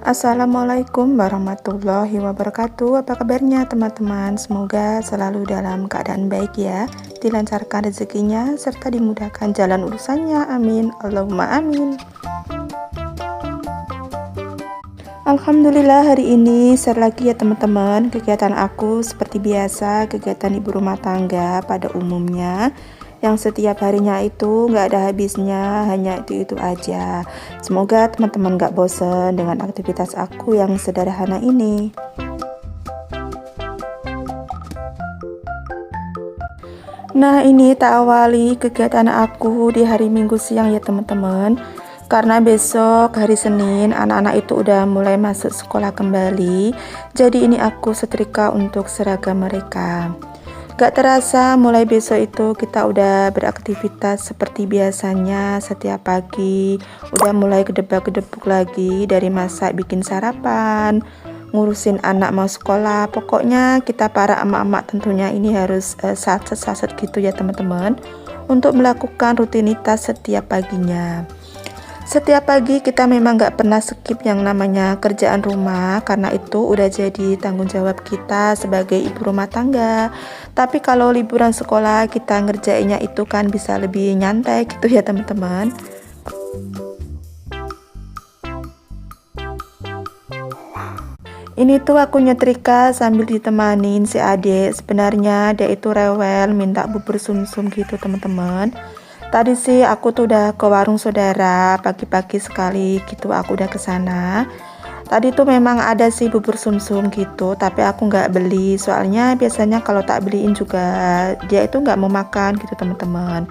Assalamualaikum warahmatullahi wabarakatuh. Apa kabarnya teman-teman? Semoga selalu dalam keadaan baik ya, dilancarkan rezekinya serta dimudahkan jalan urusannya. Amin, Allahumma amin. Alhamdulillah, hari ini share lagi ya teman-teman. Kegiatan aku seperti biasa, kegiatan ibu rumah tangga pada umumnya, yang setiap harinya itu nggak ada habisnya, hanya itu aja. Semoga teman-teman nggak bosen dengan aktivitas aku yang sederhana ini. Nah, ini tak awali kegiatan aku di hari Minggu siang ya teman-teman. Karena besok hari Senin anak-anak itu udah mulai masuk sekolah kembali. Jadi ini aku setrika untuk seragam mereka. Gak terasa mulai besok itu kita udah beraktivitas seperti biasanya setiap pagi. Udah mulai gedebak-gedebuk lagi, dari masak, bikin sarapan, ngurusin anak mau sekolah. Pokoknya kita para emak-emak tentunya ini harus saset-saset gitu ya teman-teman, untuk melakukan rutinitas setiap paginya. Setiap pagi kita memang gak pernah skip yang namanya kerjaan rumah, karena itu udah jadi tanggung jawab kita sebagai ibu rumah tangga. Tapi kalau liburan sekolah kita ngerjainnya itu kan bisa lebih nyantai gitu ya teman-teman. Ini tuh aku nyetrika sambil ditemanin si adik. Sebenarnya dia itu rewel minta bubur sumsum gitu teman-teman. Tadi sih aku tuh udah ke warung saudara, pagi-pagi sekali gitu aku udah ke sana. Tadi tuh memang ada sih bubur sumsum gitu, tapi aku nggak beli. Soalnya biasanya kalau tak beliin juga dia itu nggak mau makan gitu teman-teman.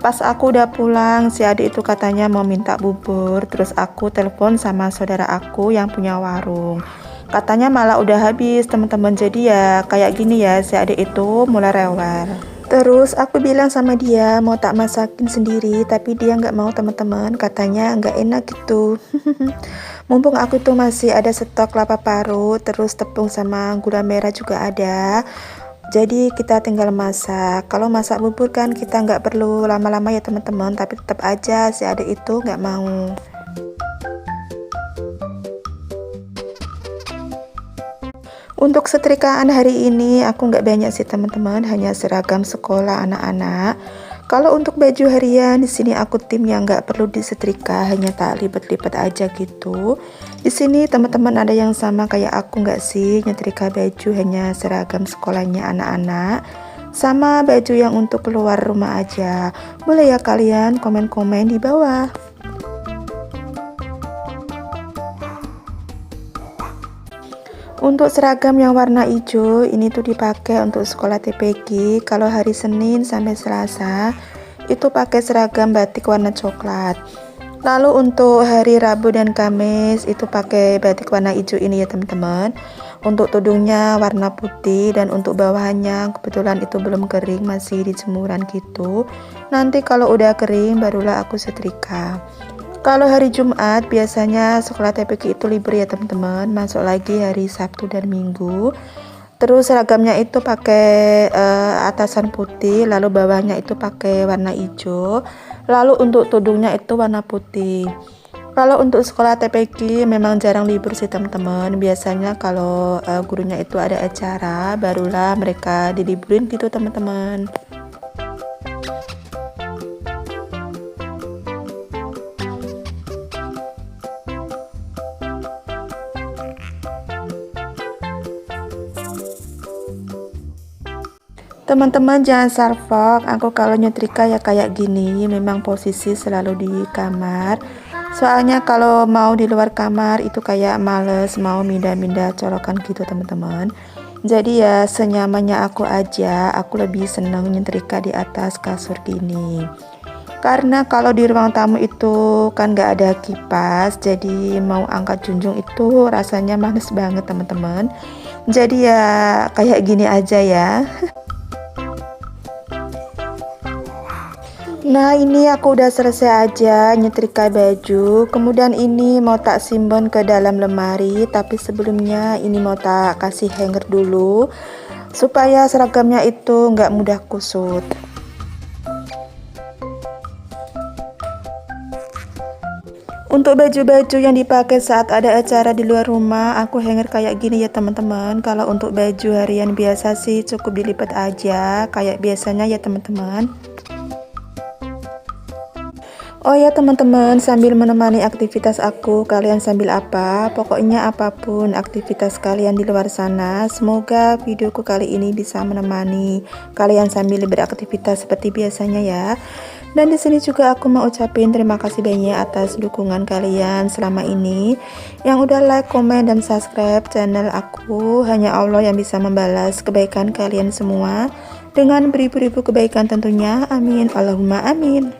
Pas aku udah pulang, si adik itu katanya mau minta bubur. Terus aku telepon sama saudara aku yang punya warung. Katanya malah udah habis teman-teman. Jadi ya kayak gini ya, si adik itu mulai rewel. Terus aku bilang sama dia mau tak masakin sendiri, tapi dia nggak mau teman-teman, katanya nggak enak gitu. Mumpung aku tuh masih ada stok kelapa parut, terus tepung sama gula merah juga ada. Jadi kita tinggal masak. Kalau masak bubur kan kita nggak perlu lama-lama ya teman-teman, tapi tetap aja si adik itu nggak mau. Untuk setrikaan hari ini aku nggak banyak sih teman-teman, hanya seragam sekolah anak-anak. Kalau untuk baju harian di sini aku tim yang nggak perlu disetrika, hanya tak lipat-lipat aja gitu. Di sini teman-teman ada yang sama kayak aku nggak sih, nyetrika baju hanya seragam sekolahnya anak-anak, sama baju yang untuk keluar rumah aja. Boleh ya kalian komen-komen di bawah. Untuk seragam yang warna hijau ini tuh dipakai untuk sekolah TPG. Kalau hari Senin sampai Selasa itu pakai seragam batik warna coklat. Lalu untuk hari Rabu dan Kamis itu pakai batik warna hijau ini ya teman-teman. Untuk tudungnya warna putih, dan untuk bawahannya kebetulan itu belum kering, masih di jemuran gitu. Nanti kalau udah kering barulah aku setrika. Kalau hari Jumat biasanya sekolah TPG itu libur ya teman-teman, masuk lagi hari Sabtu dan Minggu. Terus seragamnya itu pakai atasan putih, lalu bawahnya itu pakai warna hijau, lalu untuk tudungnya itu warna putih. Kalau untuk sekolah TPG memang jarang libur sih teman-teman, biasanya kalau gurunya itu ada acara barulah mereka diliburin gitu teman-teman. Teman-teman jangan salfok, aku kalau nyetrika ya kayak gini, memang posisi selalu di kamar. Soalnya kalau mau di luar kamar itu kayak males mau mindah-mindah colokan gitu teman-teman. Jadi ya senyamannya aku aja, aku lebih seneng nyetrika di atas kasur gini. Karena kalau di ruang tamu itu kan gak ada kipas, jadi mau angkat junjung itu rasanya males banget teman-teman. Jadi ya kayak gini aja ya. Nah, ini aku udah selesai aja nyetrika baju. Kemudian ini mau tak simpen ke dalam lemari, tapi sebelumnya ini mau tak kasih hanger dulu supaya seragamnya itu nggak mudah kusut. Untuk baju-baju yang dipakai saat ada acara di luar rumah, aku hanger kayak gini ya teman-teman. Kalau untuk baju harian biasa sih cukup dilipat aja kayak biasanya ya teman-teman. Oh ya teman-teman, sambil menemani aktivitas aku, kalian sambil apa? Pokoknya apapun aktivitas kalian di luar sana, semoga videoku kali ini bisa menemani kalian sambil beraktivitas seperti biasanya ya. Dan di sini juga aku mau ucapin terima kasih banyak atas dukungan kalian selama ini yang udah like, komen, dan subscribe channel aku. Hanya Allah yang bisa membalas kebaikan kalian semua dengan beribu-ribu kebaikan tentunya. Amin, Allahumma amin.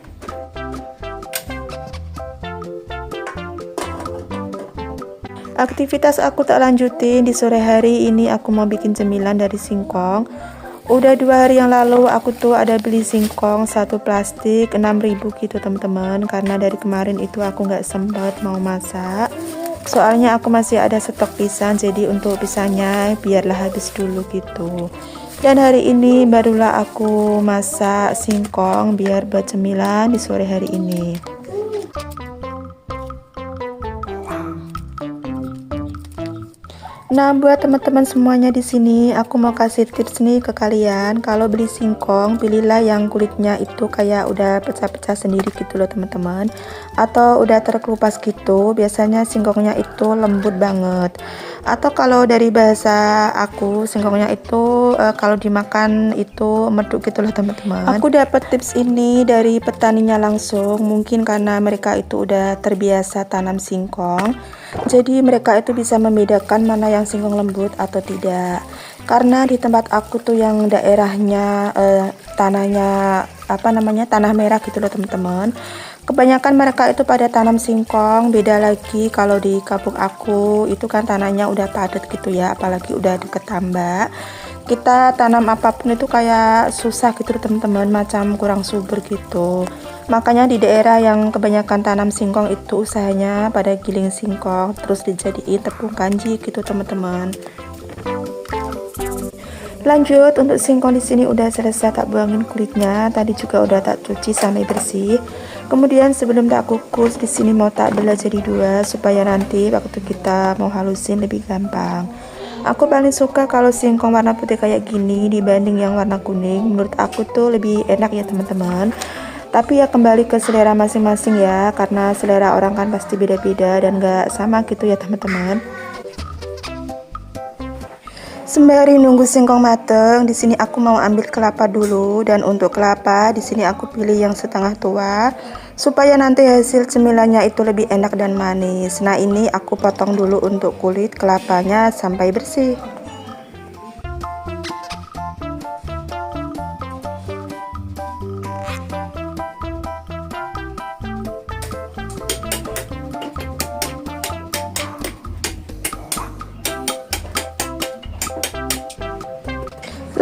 Aktivitas aku tak lanjutin, di sore hari ini aku mau bikin cemilan dari singkong. Udah 2 hari yang lalu aku tuh ada beli singkong 1 plastik 6.000 gitu teman-teman, karena dari kemarin itu aku nggak sempet mau masak, soalnya aku masih ada stok pisang, jadi untuk pisangnya biarlah habis dulu gitu. Dan hari ini barulah aku masak singkong biar buat cemilan di sore hari ini. Nah, buat teman-teman semuanya di sini, aku mau kasih tips nih ke kalian. Kalau beli singkong, pilihlah yang kulitnya itu kayak udah pecah-pecah sendiri gitu loh teman-teman, atau udah terkelupas gitu. Biasanya singkongnya itu lembut banget. Atau kalau dari bahasa aku, singkongnya itu kalau dimakan itu meduk gitu loh teman-teman. Aku dapat tips ini dari petaninya langsung. Mungkin karena mereka itu udah terbiasa tanam singkong, jadi mereka itu bisa membedakan mana yang singkong lembut atau tidak. Karena di tempat aku tuh yang daerahnya tanahnya tanah merah gitu loh teman-teman. Kebanyakan mereka itu pada tanam singkong. Beda lagi kalau di kampung aku itu kan tanahnya udah padat gitu ya, apalagi udah deket tambak. Kita tanam apapun itu kayak susah gitu teman-teman, macam kurang subur gitu. Makanya di daerah yang kebanyakan tanam singkong itu usahanya pada giling singkong terus dijadiin tepung kanji gitu teman-teman. Lanjut, untuk singkong di sini udah selesai tak buangin kulitnya, tadi juga udah tak cuci sampai bersih. Kemudian sebelum tak kukus, di sini mau tak belah jadi 2 supaya nanti waktu kita mau halusin lebih gampang. Aku paling suka kalau singkong warna putih kayak gini dibanding yang warna kuning. Menurut aku tuh lebih enak ya teman-teman. Tapi ya kembali ke selera masing-masing ya, karena selera orang kan pasti beda-beda dan gak sama gitu ya teman-teman. Sembari nunggu singkong mateng, di sini aku mau ambil kelapa dulu, dan untuk kelapa di sini aku pilih yang setengah tua supaya nanti hasil cemilannya itu lebih enak dan manis. Nah, ini aku potong dulu untuk kulit kelapanya sampai bersih.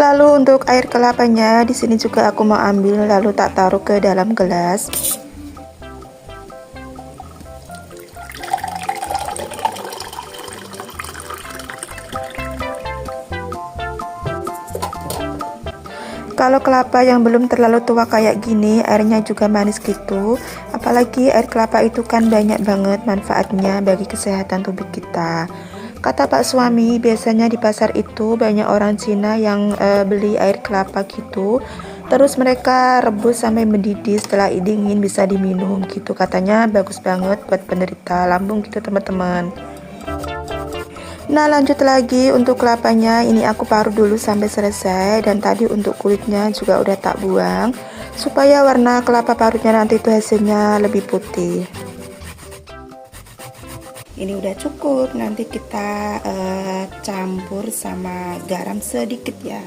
Lalu untuk air kelapanya di sini juga aku mau ambil lalu tak taruh ke dalam gelas. Kalau kelapa yang belum terlalu tua kayak gini, airnya juga manis gitu. Apalagi air kelapa itu kan banyak banget manfaatnya bagi kesehatan tubuh kita. Kata Pak suami, biasanya di pasar itu banyak orang Cina yang beli air kelapa gitu. Terus mereka rebus sampai mendidih, setelah dingin bisa diminum gitu. Katanya bagus banget buat penderita lambung gitu teman-teman. Nah, lanjut lagi untuk kelapanya, ini aku parut dulu sampai selesai, dan tadi untuk kulitnya juga udah tak buang supaya warna kelapa parutnya nanti itu hasilnya lebih putih. Ini udah cukup, nanti kita campur sama garam sedikit ya.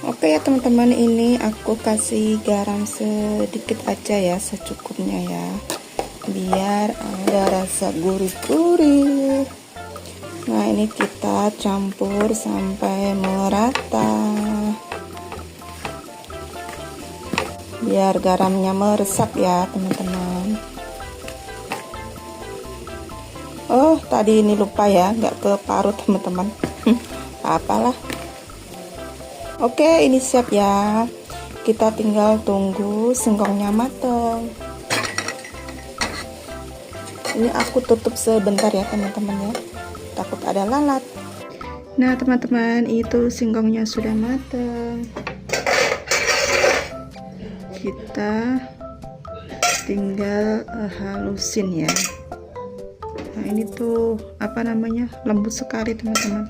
Oke ya teman-teman, ini aku kasih garam sedikit aja ya, secukupnya ya, biar ada rasa gurih-gurih. Nah, ini kita campur sampai merata biar garamnya meresap ya teman-teman. Oh, tadi ini lupa ya, nggak keparut teman-teman. Apalah. Oke, ini siap ya. Kita tinggal tunggu singkongnya mateng. Ini aku tutup sebentar ya teman-teman ya, takut ada lalat. Nah teman-teman, itu singkongnya sudah matang. Kita tinggal halusin ya. Nah ini tuh apa namanya, lembut sekali teman-teman.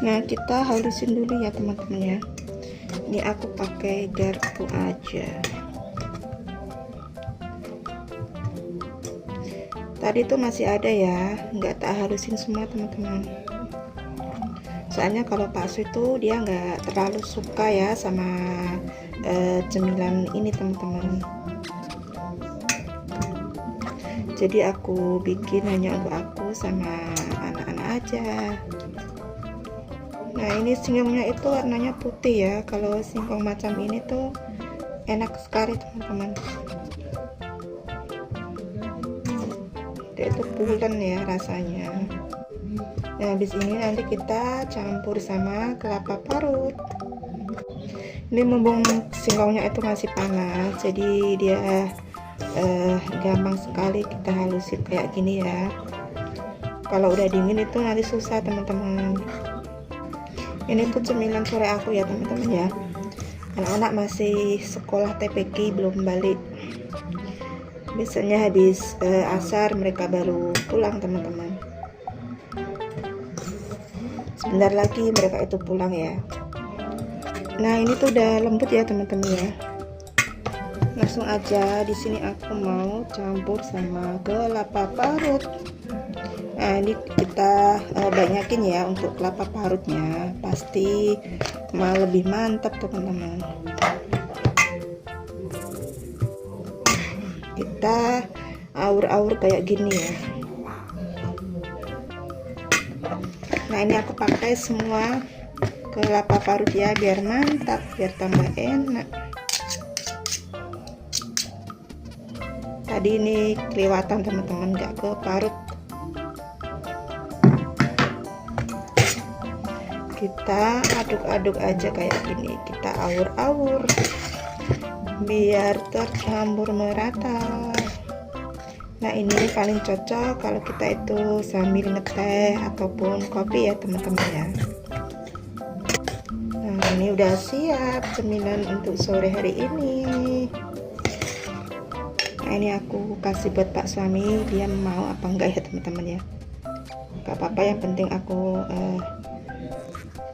Nah kita halusin dulu ya teman-teman ya. Ini aku pakai garpu aja. Tadi tuh masih ada ya, nggak tak halusin semua teman-teman. Soalnya kalau bakso itu dia nggak terlalu suka ya sama cemilan ini teman-teman. Jadi aku bikin hanya untuk aku sama anak-anak aja. Nah ini singkongnya itu warnanya putih ya. Kalau singkong macam ini tuh enak sekali teman-teman. Dia itu pulen ya rasanya. Nah habis ini nanti kita campur sama kelapa parut. Ini mumpung singkongnya itu masih panas, jadi dia gampang sekali kita halusin kayak gini ya. Kalau udah dingin itu nanti susah teman-teman. Ini tuh cemilan sore aku ya teman-teman ya. Anak-anak masih sekolah TPQ belum balik. Biasanya habis asar mereka baru pulang teman-teman. Sebentar lagi mereka itu pulang ya. Nah ini tuh udah lembut ya teman-teman ya. Langsung aja di sini aku mau campur sama kelapa parut. Nah ini kita banyakin ya untuk kelapa parutnya, pasti malah lebih mantap teman-teman. Kita aur-aur kayak gini ya. Nah ini aku pakai semua kelapa parut ya, biar mantap, biar tambah enak. Tadi ini kelewatan teman-teman, nggak ke parut. Kita aduk-aduk aja kayak gini, kita aur-aur biar tercampur merata. Nah ini paling cocok kalau kita itu sambil ngeteh ataupun kopi ya teman-teman ya. Nah ini udah siap cemilan untuk sore hari ini. Nah ini aku kasih buat Pak suami, dia mau apa enggak ya teman-teman ya. Gak apa-apa, yang penting aku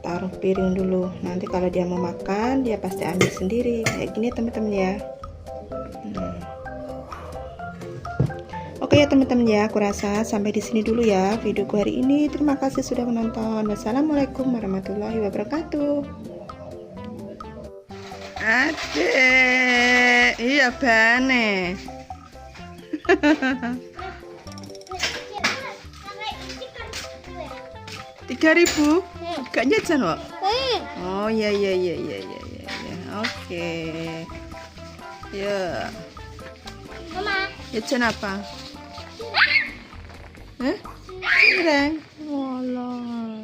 taruh piring dulu. Nanti kalau dia mau makan dia pasti ambil sendiri kayak gini teman-teman ya. Oke ya teman-teman ya, aku rasa sampai di sini dulu ya videoku hari ini. Terima kasih sudah menonton. Wassalamualaikum warahmatullahi wabarakatuh. Adek, iya bane. 3.000? Gak nyajan kok? Oh iya. Oke. Ya. Mama. Jajan apa? Hah? Cireng. Walah.